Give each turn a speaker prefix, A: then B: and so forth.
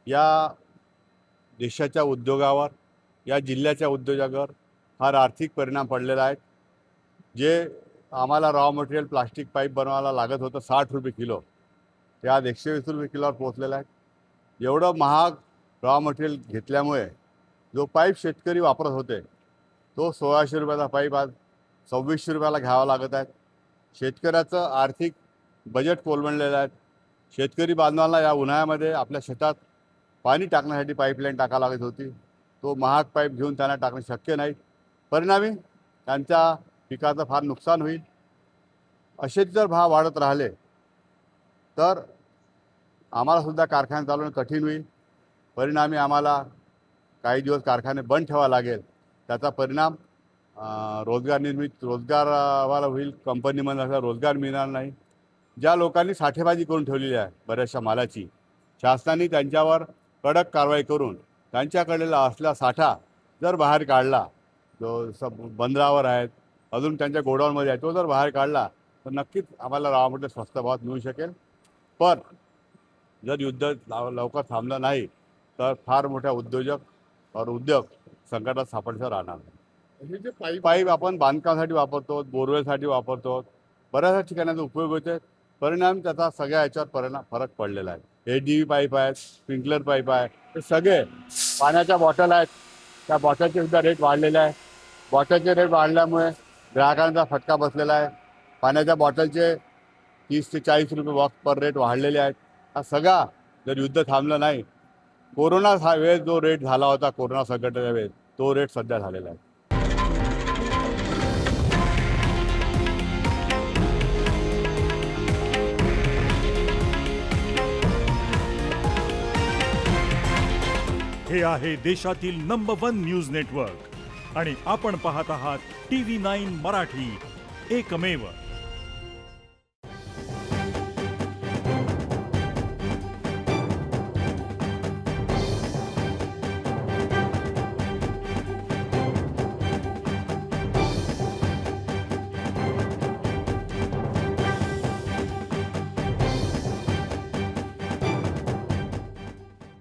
A: या देशाच्या उद्योगावर, या जिल्ह्याच्या उद्योगावर फार आर्थिक परिणाम पडलेला आहे। जे आम्हाला रॉ मटेरियल प्लास्टिक पाईप बनवायला लागत होतं 60 रुपये किलो, ते आज 120 रुपये किलोवर पोहोचलेलं आहे। एवढं महाग रॉ मटेरियल घेतल्यामुळे जो पाईप शेतकरी वापरत होते तो 1600 रुपयाचा पाईप आज 2600 रुपयाला घ्यावा लागत आहे। शेतकऱ्याचं आर्थिक बजेट कोलमडलेलं आहे। शेतकरी बांधवांना या उन्हाळ्यामध्ये आपल्या शेतात पाणी टाकण्यासाठी पाईपलाईन टाकावी लागत होती, तो महाग पाईप घेऊन त्यांना टाकणे शक्य नाही। परिणामी त्यांच्या पिकाचं फार नुकसान होईल। असेच जर भाव वाढत राहिले तर आम्हालासुद्धा कारखाने चालवणे कठीण होईल। परिणामी आम्हाला काही दिवस कारखाने बंद ठेवावे लागेल। त्याचा परिणाम रोजगाराला होईल। कंपनीमध्ये रोजगार मिळणार नाही। ज्या लोकांनी साठेबाजी करून ठेवलेली आहे बऱ्याचशा मालाची, शासनाने त्यांच्यावर कडक कारवाई करून त्यांच्याकडे असलेला साठा जर बाहेर काढला, जो बंदरावर आहेत, अजून त्यांच्या गोडाऊनमध्ये आहे, तो जर बाहेर काढला तर नक्कीच आम्हाला रॉ मटेरियल स्वस्त भावात मिळू शकेल। पण जर युद्ध लवकर थांबलं नाही तर फार मोठ्या उद्योग संकटात सापडचं राहणार।
B: हे जे
A: पाईप आपण बांधकामासाठी वापरतो, बोरवेलसाठी वापरतो, बऱ्याच ठिकाणाचा उपयोग होते। परिणाम त्याचा सगळ्या याच्यावर फरक पडलेला आहे। ADV पाईप आहेत, स्प्रिंकलर पाईप आहे, हे सगळे पाण्याच्या बॉटल आहेत, त्या बॉटलचे सुद्धा रेट वाढलेले आहे। बॉटलचे रेट वाढल्यामुळे ग्राहकांचा फटका बसलेला आहे। पाण्याच्या बॉटलचे 30 ते 40 रुपये बॉक्स पर रेट वाढलेले आहेत। हा सगळा जर युद्ध थांबलं नाही, कोरोना हा वेळ जो रेट झाला होता, कोरोना संकटाच्या वेळेस तो रेट सध्या झालेला आहे।
C: हे आहे देशातील नंबर 1 न्यूज नेटवर्क आणि आपण पाहत आहात TV9 मराठी, एकमेव।